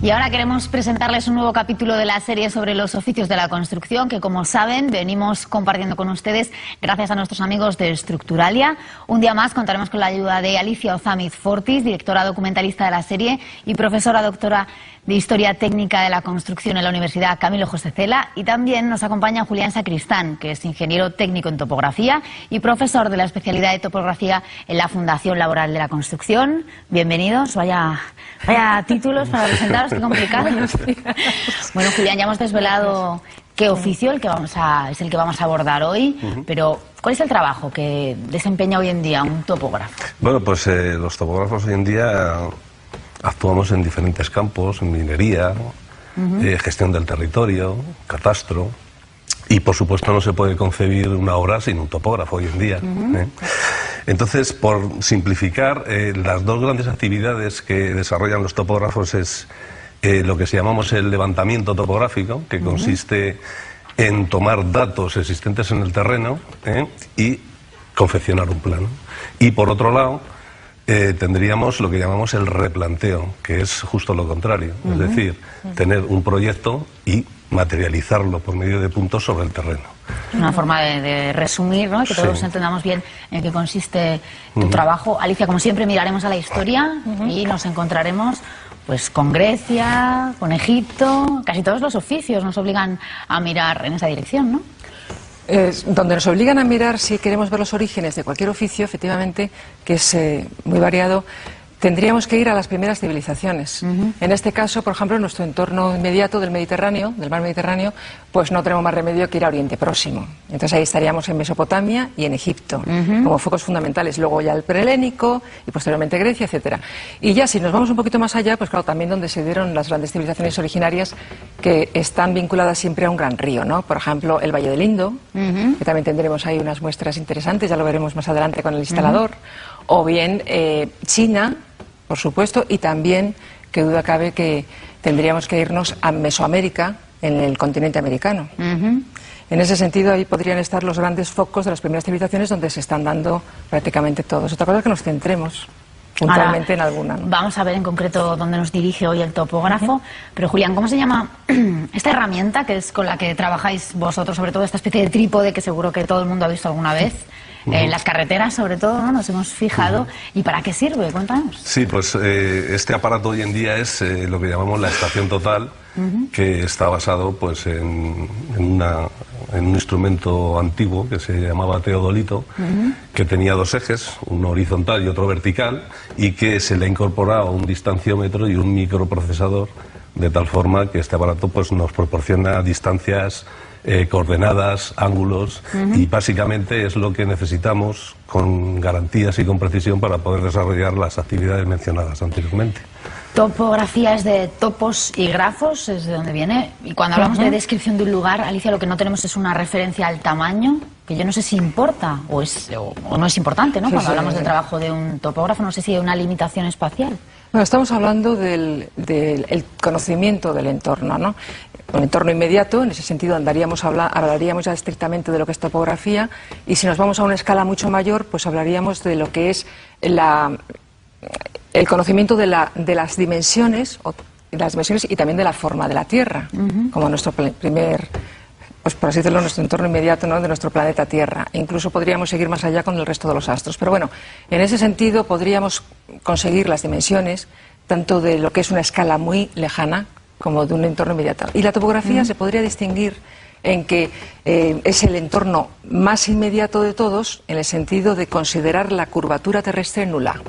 Y ahora queremos presentarles un nuevo capítulo de la serie sobre los oficios de la construcción que, como saben, venimos compartiendo con ustedes gracias a nuestros amigos de Estructuralia. Un día más contaremos con la ayuda de Alicia Ozamiz Fortis, directora documentalista de la serie y profesora doctora de Historia Técnica de la Construcción en la Universidad Camilo José Cela. Y también nos acompaña Julián Sacristán, que es ingeniero técnico en topografía y profesor de la especialidad de topografía en la Fundación Laboral de la Construcción. Bienvenidos. Vaya títulos para presentaros, qué complicado. Bueno, Julián, ya hemos desvelado qué oficio es el que vamos a abordar hoy, pero ¿cuál es el trabajo que desempeña hoy en día un topógrafo? Bueno, pues los topógrafos hoy en día actuamos en diferentes campos, en minería, gestión del territorio, catastro, y por supuesto no se puede concebir una obra sin un topógrafo hoy en día. Entonces, por simplificar, las dos grandes actividades que desarrollan los topógrafos es lo que llamamos el levantamiento topográfico, que consiste en tomar datos existentes en el terreno y confeccionar un plano. Y por otro lado, tendríamos lo que llamamos el replanteo, que es justo lo contrario, es decir, tener un proyecto y materializarlo por medio de puntos sobre el terreno. Una forma de resumir, ¿no? Que todos entendamos bien en qué consiste tu trabajo. Alicia, como siempre, miraremos a la historia y nos encontraremos pues con Grecia, con Egipto. Casi todos los oficios nos obligan a mirar en esa dirección, ¿no? Donde nos obligan a mirar, si queremos ver los orígenes de cualquier oficio, efectivamente, que es muy variado, tendríamos que ir a las primeras civilizaciones. En este caso, por ejemplo, en nuestro entorno inmediato del Mediterráneo, del mar Mediterráneo, pues no tenemos más remedio que ir a Oriente Próximo. Entonces ahí estaríamos en Mesopotamia y en Egipto, como focos fundamentales. Luego ya el prehelénico y posteriormente Grecia, etcétera. Y ya si nos vamos un poquito más allá, pues claro, también donde se dieron las grandes civilizaciones originarias que están vinculadas siempre a un gran río, ¿no? Por ejemplo, el Valle del Indo, que también tendremos ahí unas muestras interesantes, ya lo veremos más adelante con el instalador. O bien China, por supuesto, y también, que duda cabe, que tendríamos que irnos a Mesoamérica, en el continente americano. En ese sentido, ahí podrían estar los grandes focos de las primeras civilizaciones donde se están dando prácticamente todos. Otra cosa es que nos centremos puntualmente en alguna, ¿no? Vamos a ver en concreto dónde nos dirige hoy el topógrafo. Pero, Julián, ¿cómo se llama esta herramienta que es con la que trabajáis vosotros, sobre todo esta especie de trípode que seguro que todo el mundo ha visto alguna vez? En las carreteras, sobre todo, ¿no? Nos hemos fijado. ¿Y para qué sirve? Cuéntanos. Sí, pues este aparato hoy en día es lo que llamamos la estación total, que está basado pues en un instrumento antiguo que se llamaba teodolito, que tenía dos ejes, uno horizontal y otro vertical, y que se le ha incorporado un distanciómetro y un microprocesador, de tal forma que este aparato pues nos proporciona distancias, coordenadas, ángulos, y básicamente es lo que necesitamos con garantías y con precisión para poder desarrollar las actividades mencionadas anteriormente. Topografía es de topos y grafos, es de donde viene. Y cuando hablamos de descripción de un lugar, Alicia, lo que no tenemos es una referencia al tamaño, que yo no sé si importa o no es importante, ¿no? Cuando hablamos del trabajo de un topógrafo, no sé si hay una limitación espacial. Bueno, estamos hablando del conocimiento del entorno, ¿no? Un entorno inmediato, en ese sentido hablaríamos ya estrictamente de lo que es topografía, y si nos vamos a una escala mucho mayor, pues hablaríamos de lo que es el conocimiento de las dimensiones y también de la forma de la Tierra, como nuestro primer, pues por así decirlo, nuestro entorno inmediato, ¿no? De nuestro planeta Tierra. E incluso podríamos seguir más allá con el resto de los astros. Pero bueno, en ese sentido podríamos conseguir las dimensiones tanto de lo que es una escala muy lejana como de un entorno inmediato. Y la topografía se podría distinguir en que es el entorno más inmediato de todos, en el sentido de considerar la curvatura terrestre nula.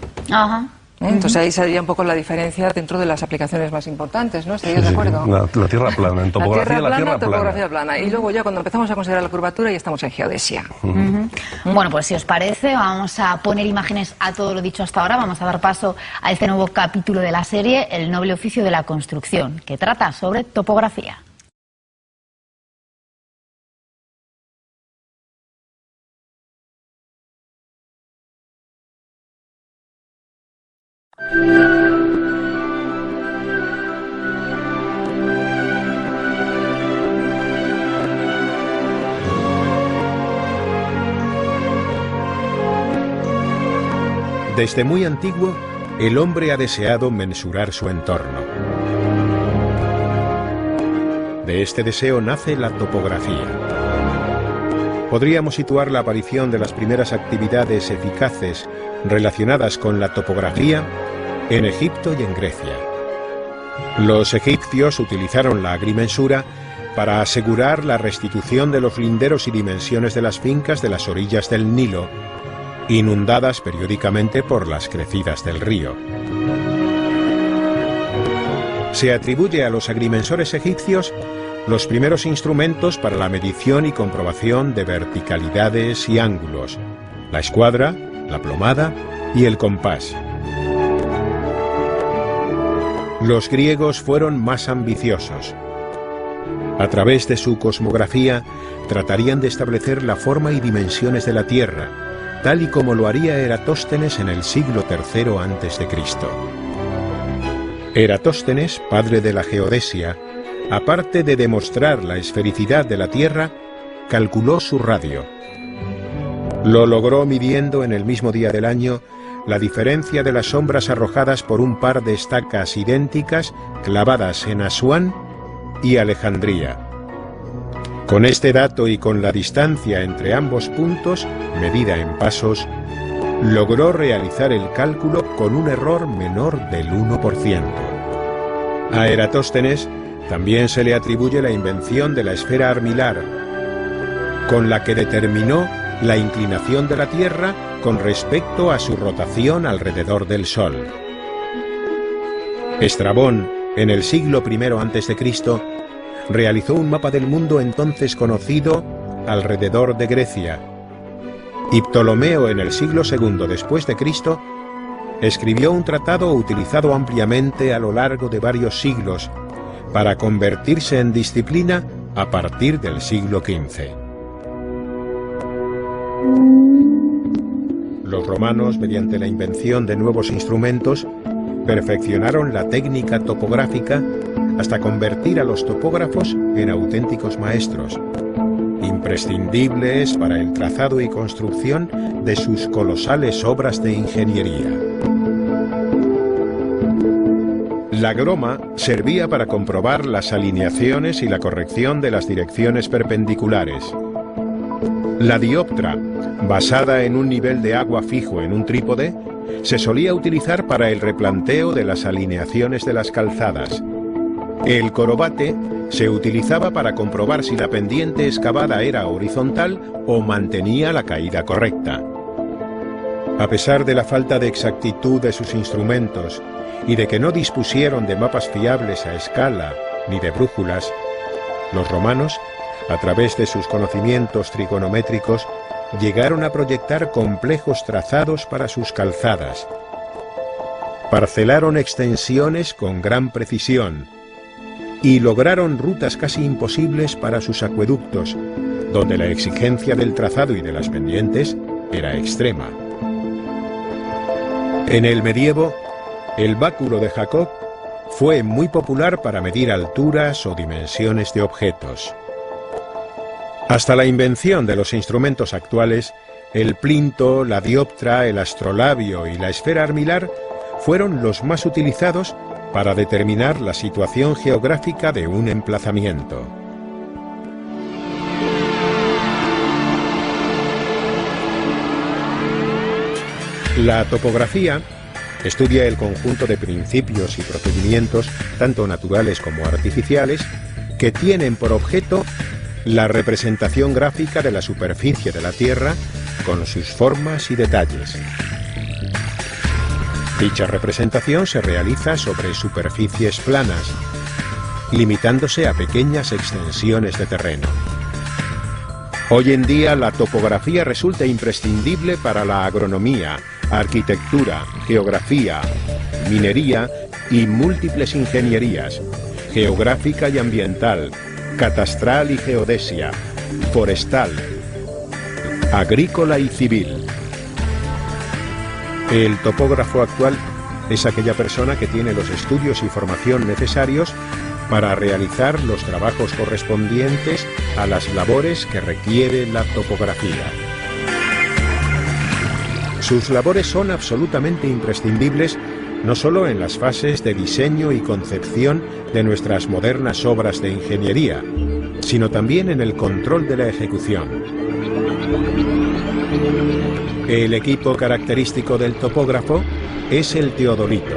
Entonces ahí sería un poco la diferencia dentro de las aplicaciones más importantes, ¿no? ¿Estarías de acuerdo? La tierra plana, en topografía la tierra plana. Topografía plana. Y luego ya cuando empezamos a considerar la curvatura ya estamos en geodesia. Bueno, pues si os parece, vamos a poner imágenes a todo lo dicho hasta ahora. Vamos a dar paso a este nuevo capítulo de la serie, El noble oficio de la construcción, que trata sobre topografía. Desde muy antiguo, el hombre ha deseado mensurar su entorno. de este deseo nace la topografía. Podríamos situar la aparición de las primeras actividades eficaces relacionadas con la topografía en Egipto y en Grecia. Los egipcios utilizaron la agrimensura para asegurar la restitución de los linderos y dimensiones de las fincas de las orillas del Nilo, inundadas periódicamente por las crecidas del río. Se atribuye a los agrimensores egipcios los primeros instrumentos para la medición y comprobación de verticalidades y ángulos: la escuadra, la plomada y el compás. Los griegos fueron más ambiciosos. A través de su cosmografía tratarían de establecer la forma y dimensiones de la Tierra, tal y como lo haría Eratóstenes en el siglo III a.C. Eratóstenes, padre de la geodesia, aparte de demostrar la esfericidad de la Tierra, calculó su radio. Lo logró midiendo en el mismo día del año la diferencia de las sombras arrojadas por un par de estacas idénticas clavadas en Asuán y Alejandría. Con este dato y con la distancia entre ambos puntos, medida en pasos, logró realizar el cálculo con un error menor del 1%. A Eratóstenes también se le atribuye la invención de la esfera armilar, con la que determinó la inclinación de la Tierra con respecto a su rotación alrededor del Sol. Estrabón, en el siglo I a.C., realizó un mapa del mundo entonces conocido alrededor de Grecia, y Ptolomeo, en el siglo II después de Cristo, escribió un tratado utilizado ampliamente a lo largo de varios siglos para convertirse en disciplina a partir del siglo XV. Los romanos, mediante la invención de nuevos instrumentos, perfeccionaron la técnica topográfica hasta convertir a los topógrafos en auténticos maestros, imprescindibles para el trazado y construcción de sus colosales obras de ingeniería. La groma servía para comprobar las alineaciones y la corrección de las direcciones perpendiculares. La dioptra, basada en un nivel de agua fijo en un trípode, se solía utilizar para el replanteo de las alineaciones de las calzadas. El corobate se utilizaba para comprobar si la pendiente excavada era horizontal o mantenía la caída correcta. A pesar de la falta de exactitud de sus instrumentos y de que no dispusieron de mapas fiables a escala ni de brújulas, los romanos, a través de sus conocimientos trigonométricos, llegaron a proyectar complejos trazados para sus calzadas. Parcelaron extensiones con gran precisión y lograron rutas casi imposibles para sus acueductos, donde la exigencia del trazado y de las pendientes era extrema. En el medievo, el báculo de Jacob fue muy popular para medir alturas o dimensiones de objetos. Hasta la invención de los instrumentos actuales, el plinto, la dioptra, el astrolabio y la esfera armilar fueron los más utilizados para determinar la situación geográfica de un emplazamiento. La topografía estudia el conjunto de principios y procedimientos, tanto naturales como artificiales, que tienen por objeto la representación gráfica de la superficie de la Tierra con sus formas y detalles. Dicha representación se realiza sobre superficies planas, limitándose a pequeñas extensiones de terreno. Hoy en día la topografía resulta imprescindible para la agronomía, arquitectura, geografía, minería y múltiples ingenierías, geográfica y ambiental, catastral y geodesia, forestal, agrícola y civil. El topógrafo actual es aquella persona que tiene los estudios y formación necesarios para realizar los trabajos correspondientes a las labores que requiere la topografía. Sus labores son absolutamente imprescindibles no solo en las fases de diseño y concepción de nuestras modernas obras de ingeniería, sino también en el control de la ejecución. El equipo característico del topógrafo es el teodolito.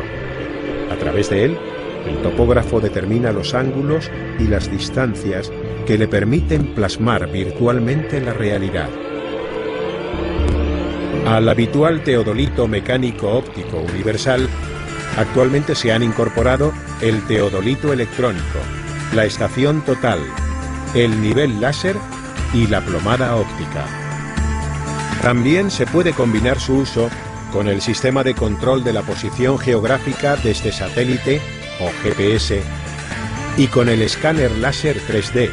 A través de él, el topógrafo determina los ángulos y las distancias que le permiten plasmar virtualmente la realidad. Al habitual teodolito mecánico óptico universal, actualmente se han incorporado el teodolito electrónico, la estación total, el nivel láser y la plomada óptica. También se puede combinar su uso con el sistema de control de la posición geográfica desde satélite o GPS y con el escáner láser 3D,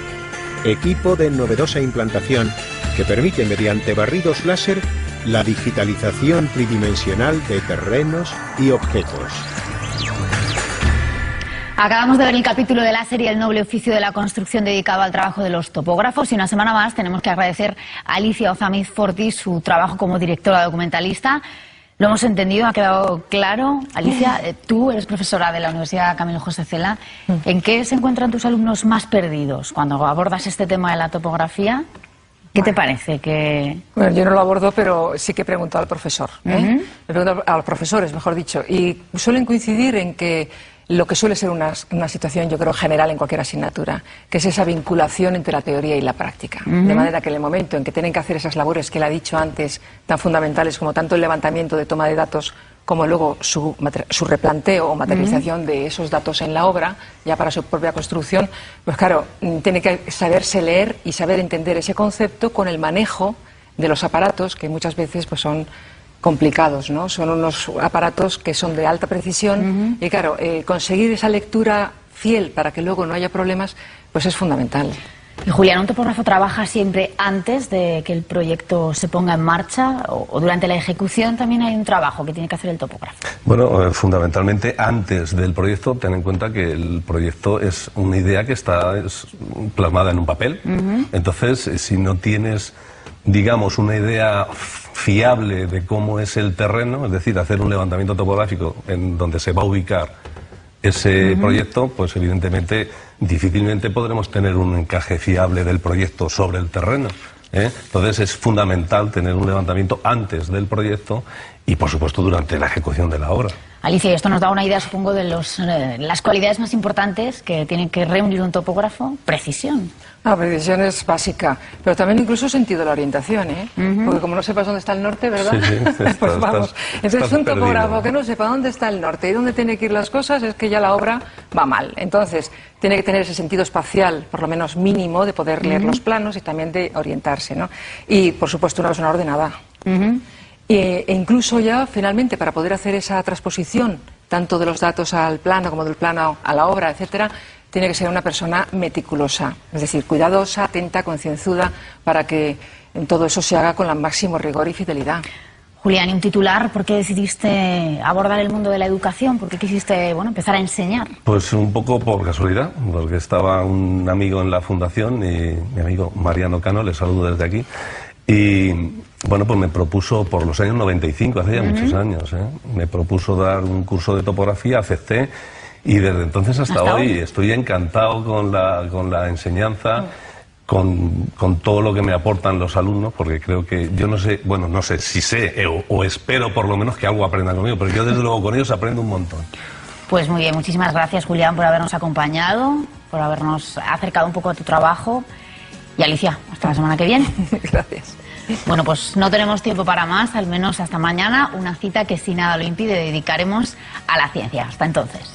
equipo de novedosa implantación que permite mediante barridos láser la digitalización tridimensional de terrenos y objetos. Acabamos de ver el capítulo de la serie El noble oficio de la construcción dedicado al trabajo de los topógrafos y una semana más tenemos que agradecer a Alicia Ozamiz Fortis su trabajo como directora documentalista. Lo hemos entendido, ha quedado claro. Alicia, tú eres profesora de la Universidad Camilo José Cela. ¿En qué se encuentran tus alumnos más perdidos cuando abordas este tema de la topografía? ¿Qué te parece? Bueno, yo no lo abordo, pero sí que pregunto al profesor. Le pregunto a los profesores, mejor dicho. Y suelen coincidir en que lo que suele ser una situación, yo creo, general en cualquier asignatura, que es esa vinculación entre la teoría y la práctica. De manera que en el momento en que tienen que hacer esas labores que él ha dicho antes, tan fundamentales como tanto el levantamiento de toma de datos, como luego su replanteo o materialización de esos datos en la obra, ya para su propia construcción, pues claro, tiene que saberse leer y saber entender ese concepto con el manejo de los aparatos, que muchas veces pues son complicados, ¿no? Son unos aparatos que son de alta precisión y claro, conseguir esa lectura fiel para que luego no haya problemas, pues es fundamental. Y Julián, ¿un topógrafo trabaja siempre antes de que el proyecto se ponga en marcha o durante la ejecución también hay un trabajo que tiene que hacer el topógrafo? Bueno, fundamentalmente antes del proyecto, ten en cuenta que el proyecto es una idea que está plasmada en un papel. Entonces, si no tienes, digamos, una idea fiable de cómo es el terreno, es decir, hacer un levantamiento topográfico en donde se va a ubicar ese proyecto, pues evidentemente difícilmente podremos tener un encaje fiable del proyecto sobre el terreno. Entonces es fundamental tener un levantamiento antes del proyecto y por supuesto durante la ejecución de la obra. Alicia, esto nos da una idea, supongo, de las cualidades más importantes que tiene que reunir un topógrafo. Precisión. La precisión es básica, pero también incluso sentido de la orientación, porque como no sepas dónde está el norte, ¿verdad? Sí, pues vamos. Entonces un topógrafo que no sepa dónde está el norte y dónde tiene que ir las cosas, es que ya la obra va mal. Entonces tiene que tener ese sentido espacial, por lo menos mínimo, de poder leer los planos y también de orientarse, ¿no? Y por supuesto una persona ordenada. E incluso ya finalmente para poder hacer esa transposición tanto de los datos al plano como del plano a la obra, etcétera, tiene que ser una persona meticulosa, es decir, cuidadosa, atenta, concienzuda, para que en todo eso se haga con el máximo rigor y fidelidad. Julián, y un titular, ¿por qué decidiste abordar el mundo de la educación? ¿Por qué quisiste empezar a enseñar? Pues un poco por casualidad, porque estaba un amigo en la fundación, y mi amigo Mariano Cano, le saludo desde aquí, y bueno, pues me propuso por los años 95, hace ya muchos años, me propuso dar un curso de topografía, acepté, y desde entonces hasta hoy estoy encantado con la enseñanza, con todo lo que me aportan los alumnos, porque creo que, yo no sé, bueno, no sé si sé o espero por lo menos que algo aprendan conmigo, pero yo desde luego con ellos aprendo un montón. Pues muy bien, muchísimas gracias, Julián, por habernos acompañado, por habernos acercado un poco a tu trabajo. Y Alicia, hasta la semana que viene. Gracias. Bueno, pues no tenemos tiempo para más, al menos hasta mañana, una cita que si nada lo impide dedicaremos a la ciencia. Hasta entonces.